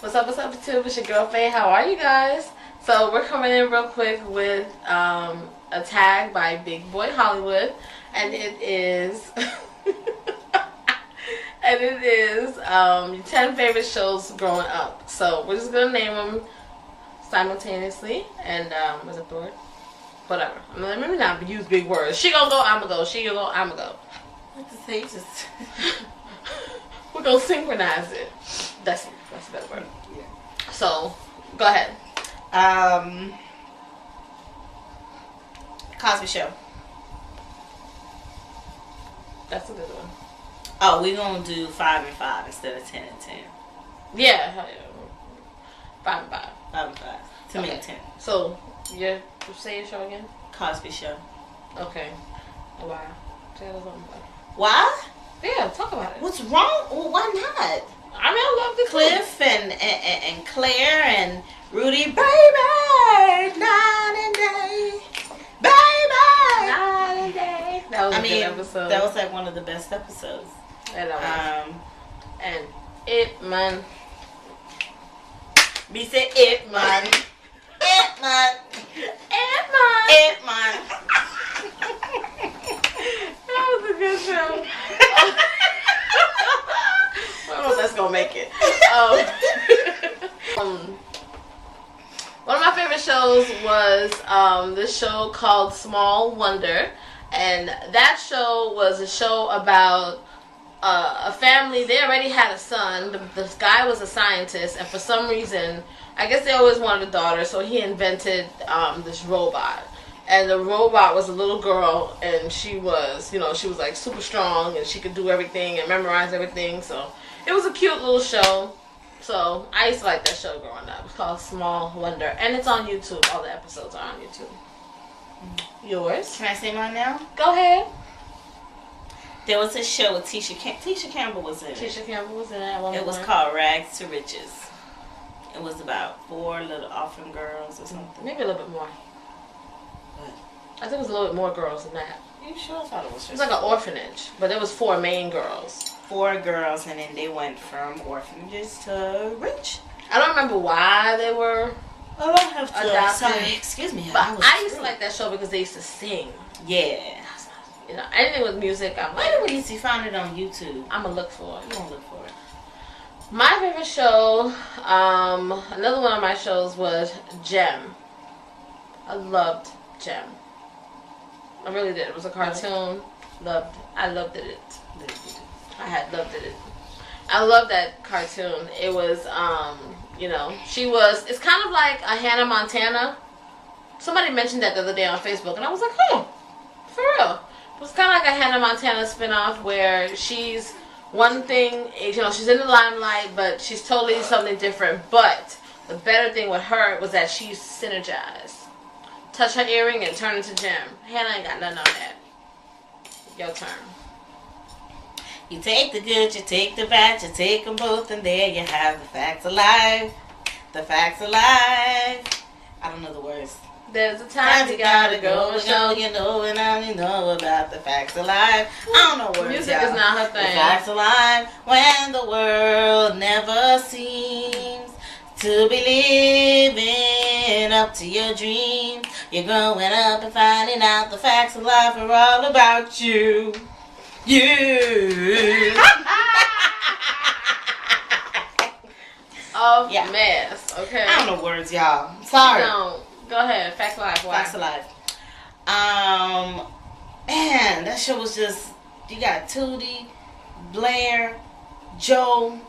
What's up, YouTube? It's your girl Faye. How are you guys? So we're coming in real quick with a tag by Big Boy Hollywood, and it is your 10 favorite shows growing up. So we're just gonna name them simultaneously, and what's the word? Whatever. Maybe not use big words. She gonna go, I'ma go. She gonna go, I'ma go. What to say? Just we're gonna synchronize it. That's a better word. Yeah. So, go ahead. Cosby Show. That's a good one. Oh, we're gonna do 5 and 5 instead of 10 and 10. Yeah, hell yeah. 5 and 5. 5 and 5. To me, 10. So, yeah, say your show again. Cosby Show. Okay. Why? Tell us something about it. Why? Yeah, talk about it. What's wrong? Well, why not? I mean, I love the Cliff and Claire and Rudy, baby, night and day, baby, night and day. That was a good episode. That was like one of the best episodes. And it man. Me say it man. It man. It man. It man. That was a good show. I don't know if that's gonna make it. One of my favorite shows was this show called Small Wonder, and that show was a show about a family. They already had a son. The guy was a scientist, and for some reason, I guess they always wanted a daughter, so he invented this robot. And the robot was a little girl, and she was like super strong, and she could do everything and memorize everything. So it was a cute little show. So I used to like that show growing up. It's called Small Wonder, and it's on YouTube. All the episodes are on YouTube. Yours? Can I say mine now? Go ahead. There was a show with Tisha Campbell was in it. Tisha Campbell was in it. It was called Rags to Riches. It was about 4 little orphan girls or something. Maybe a little bit more. What? I think it was a little bit more girls than that. You sure? I thought it was It was like an orphanage, but there was 4 main girls. 4 girls, and then they went from orphanages to rich. I don't remember why they were adopted. Sorry, excuse me. But I used to like that show because they used to sing. Yeah. You know, anything with music, I'm like, Where did you find it on YouTube? I'm gonna look for it. You gonna look for it? My favorite show, another one of my shows was Gem. I loved Gem. I really did. It was a cartoon. I loved it. Loved it. I love that cartoon. It was, it's kind of like a Hannah Montana. Somebody mentioned that the other day on Facebook, and I was like, for real. It was kind of like a Hannah Montana spinoff where she's one thing, she's in the limelight, but she's totally something different. But the better thing with her was that she's synergized. Touch her earring and turn into Gem. Hannah ain't got nothing on that. Your turn. You take the good, you take the bad, you take them both, and there you have the facts of life. The facts of life. I don't know the words. There's a time you gotta go and show. You know, and I know about the facts of life. I don't know words. Music is not her thing. The facts of life. When the world never seems to be living up to your dreams, you're growing up and finding out the facts of life are all about you. You. Mess. Okay. I don't know words, y'all. Sorry. No. Go ahead. Facts of life. Why? Facts of life. Man, that show was just. You got Tootie, Blair, Joe.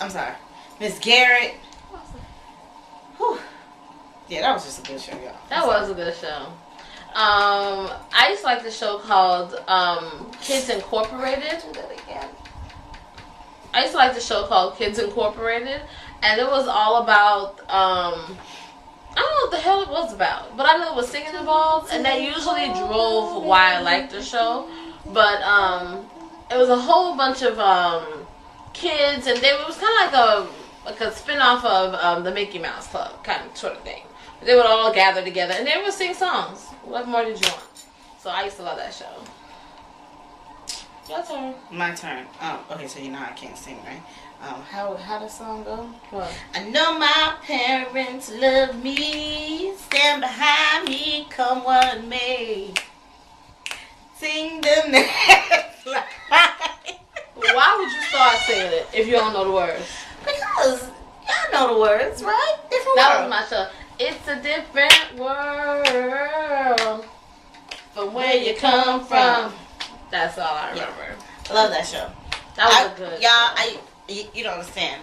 I'm sorry, Miss Garrett. Whew. Yeah, that was just a good show, y'all. That was a good show. I used to like the show called Kids Incorporated. I used to like the show called Kids Incorporated, and it was all about I don't know what the hell it was about, but I know there was singing involved, and that usually drove why I liked the show. But it was a whole bunch of kids, and it was kind of like a spin-off of the Mickey Mouse Club kind of sort of thing. They would all gather together, and they would sing songs. What more did you want? So I used to love that show. Your turn. My turn. Okay, so you know I can't sing, right? How the song go? What? I know my parents love me, stand behind me, come what may. Sing the next line. Why would you start singing it if you don't know the words? Because y'all know the words, right? Different That world. was my show. It's a different world from where you come from. That's all I remember. I love that show. That was a good Y'all, you don't understand.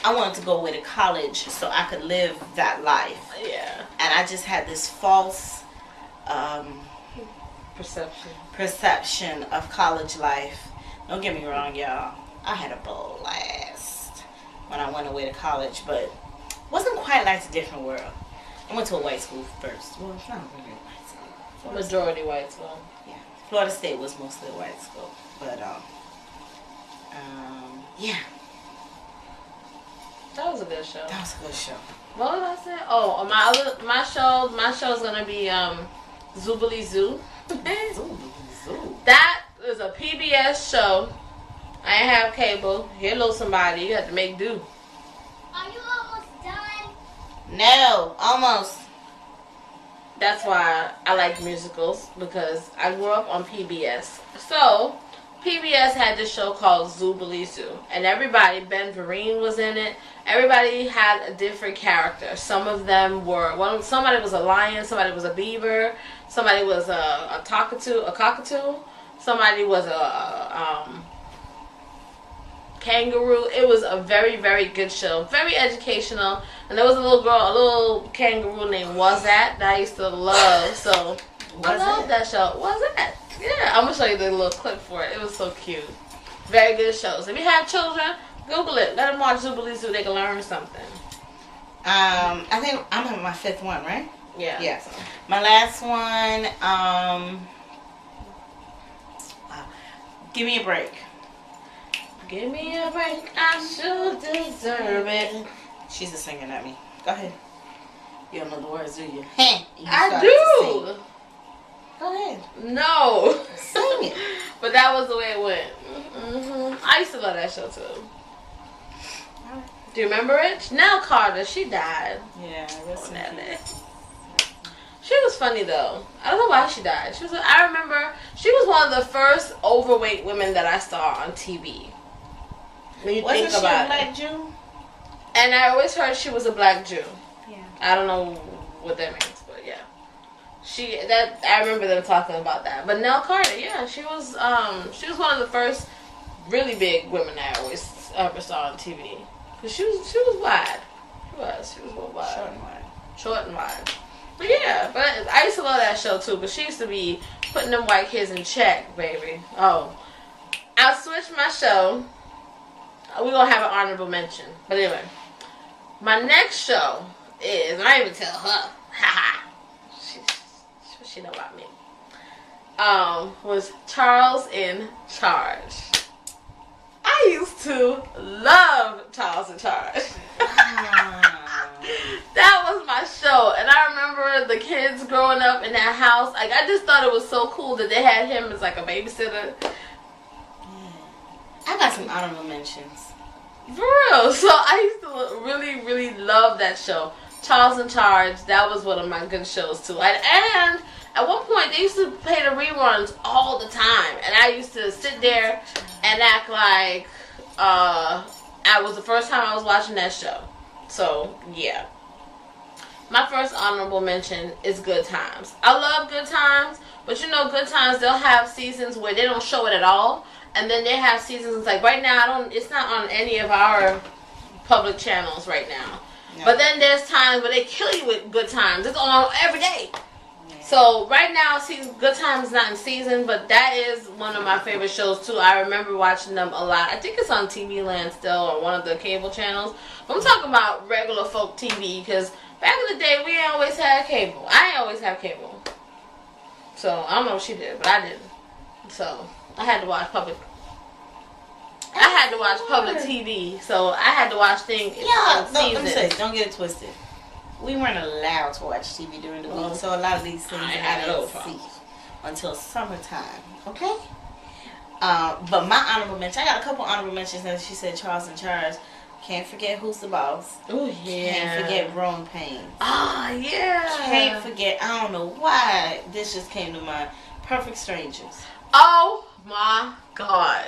I wanted to go away to college so I could live that life. Yeah. And I just had this false perception of college life. Don't get me wrong, y'all. I had a blast when I went away to college, but wasn't quite like a different world. I went to a white school first. Well, it's not really a white school. Majority white school. Yeah. Florida State was mostly a white school. But, yeah. That was a good show. That was a good show. What was I saying? Oh, my show's gonna be Zubalizu. That is a PBS show. I ain't have cable. Hello, somebody. You have to make do. Are you almost done? No, almost. That's why I like musicals, because I grew up on PBS. So, PBS had this show called Zubalizu, and everybody, Ben Vereen was in it. Everybody had a different character. Some of them were, somebody was a lion, somebody was a beaver, somebody was a cockatoo, somebody was a kangaroo. It was a very, very good show. Very educational. And there was a little kangaroo named Wazat that I used to love. So I love that show. Wazat. Yeah, I'm going to show you the little clip for it. It was so cute. Very good shows. If you have children, Google it. Let them watch Zubalizu so they can learn something. I think I'm on my fifth one, right? Yeah. Yes. My last one, Give Me a Break. Give me a break, I should deserve it. She's a singer, not me. Go ahead. You don't know the words, do you? I do. Go ahead. No. Sing it. But that was the way it went. Mm-hmm. I used to love that show too. Do you remember it? Nell Carter, she died. Yeah, that's that day. She was funny though. I don't know why she died. I remember she was one of the first overweight women that I saw on TV. When you Wasn't think about she a black Jew? And I always heard she was a black Jew. Yeah. I don't know what that means, but yeah. I remember them talking about that. But Nell Carter, yeah, she was one of the first really big women I always ever saw on TV. Cause she was wide. She was real wide. Short and wide. But yeah, but I used to love that show too. But she used to be putting them white kids in check, baby. Oh, I'll switch my show. We're gonna have an honorable mention. But anyway, my next show is, I didn't even tell her. Haha. She know about me. Was Charles in Charge. I used to love Charles in Charge. That was my show. And I remember the kids growing up in that house. Like, I just thought it was so cool that they had him as like a babysitter. I got some honorable mentions. For real. So I used to really, really love that show. Charles in Charge. That was one of my good shows too. And at one point they used to play the reruns all the time. And I used to sit there and act like I was the first time I was watching that show. So, yeah. My first honorable mention is Good Times. I love Good Times, but you know, Good Times, they'll have seasons where they don't show it at all. And then they have seasons like right now, it's not on any of our public channels right now. No. But then there's times where they kill you with Good Times. It's on every day. Yeah. So right now, Good Times is not in season, but that is one of my favorite shows too. I remember watching them a lot. I think it's on TV Land still, or one of the cable channels. But I'm talking about regular folk TV, because back in the day, we ain't always had cable. I ain't always have cable. So I don't know what she did, but I didn't. So I had to watch public TV, so I had to watch things. Yeah, no, let me say, don't get it twisted. We weren't allowed to watch TV during the week, so a lot of these things I didn't see until summertime. Okay, But my honorable mention, I got a couple honorable mentions. As she said, Charles in Charge. Can't forget Who's the Boss. Oh yeah. Can't forget Growing Pains. Ah yeah. Can't forget. I don't know why this just came to mind. Perfect Strangers. Oh my God.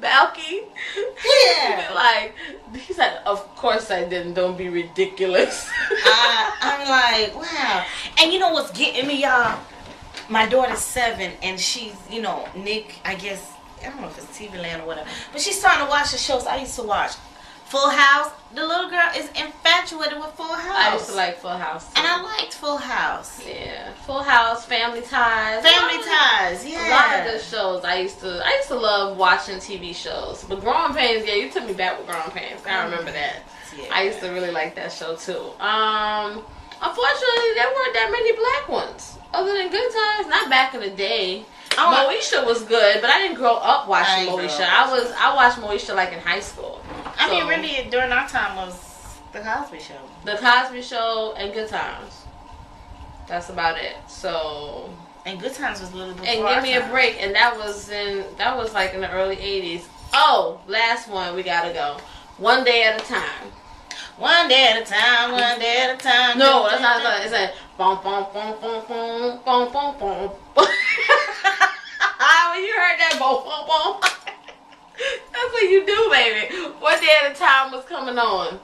Balky. Yeah. Like he said, of course I didn't. Don't be ridiculous. I'm like, wow. And you know what's getting me, y'all? My daughter's 7, and she's, you know, Nick, I guess, I don't know if it's TV Land or whatever, but she's starting to watch the shows I used to watch. Full House. The little girl is infatuated with Full House. I used to like Full House too. And I liked Full House. Yeah, Full House, Family Ties. Family Ties, yeah. A lot of good shows. I used to love watching TV shows. But Growing Pains, yeah, you took me back with Growing Pains. I remember that. Yeah. I used to really like that show too. Unfortunately, there weren't that many black ones. Other than Good Times, not back in the day. Moesha was good, but I didn't grow up watching Moesha. I watched Moesha like in high school. I mean, really, during our time was The Cosby Show. The Cosby Show and Good Times. That's about it. So. And Good Times was a little bit. And Give Me a Break, and that was like in the early '80s. Oh, last one, we gotta go. One Day at a Time. One day at a time, one day at a time. No, that's not it. It's a boom, boom, boom, boom, boom, boom, boom, boom. When you heard that boom, boom, boom, that's what you do, baby. One Day at a Time was coming on.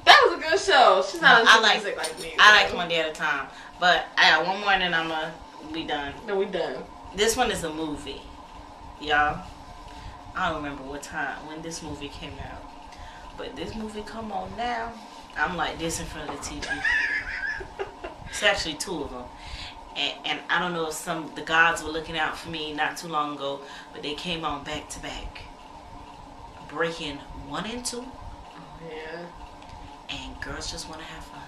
That was a good show. She's not into music like me. I like One Day at a Time, but I got one more, and then I'm gonna be done. Then we done. This one is a movie, y'all. I don't remember what time when this movie came out. But this movie come on now, I'm like this in front of the TV. It's actually 2 of them. And I don't know if the gods were looking out for me not too long ago, but they came on back to back. Breaking 1 and 2. Yeah. And Girls Just Want to Have Fun.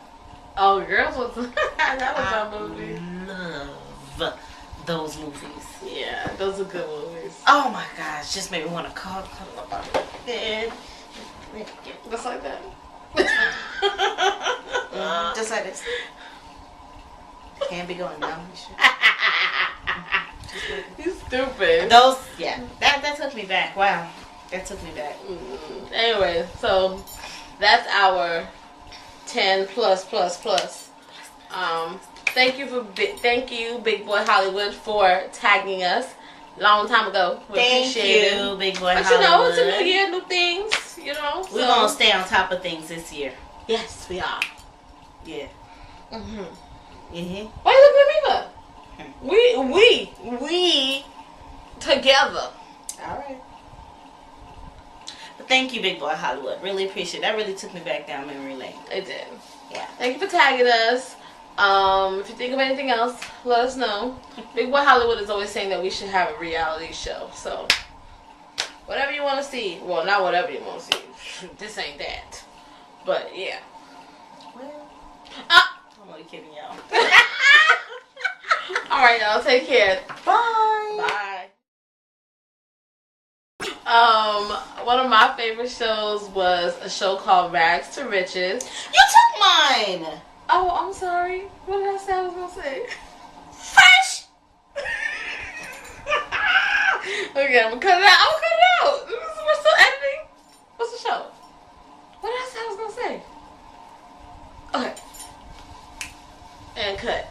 Oh, Girls was that was our movie. Love those movies. Yeah, those are good movies. Oh my gosh, just made me want to cuddle up out of bed. Just like that. Just like this. Can't be going down. You stupid. Those, yeah. That took me back. Wow. That took me back. Anyway, so that's our 10 plus. Thank you, Big Boy Hollywood, for tagging us long time ago. We appreciate it. Big Boy Hollywood. But you know, it's a new year, new things. You know, we're gonna stay on top of things this year. Yes, we are. Yeah. Why are you looking at me for? We together. All right. But thank you, Big Boy Hollywood. Really appreciate it. That really took me back down memory lane. It did. Yeah. Thank you for tagging us. If you think of anything else, let us know. Big Boy Hollywood is always saying that we should have a reality show. So, whatever you want to see. Well, not whatever you want to see. This ain't that. But, yeah. Well, I'm only kidding y'all. Alright, y'all. Take care. Bye. Bye. One of my favorite shows was a show called Rags to Riches. You took mine. Oh, I'm sorry. What did I say I was gonna say? Fresh. Okay, I'm gonna cut it out. We're still editing. What's the show? What did I say I was gonna say? Okay. And cut.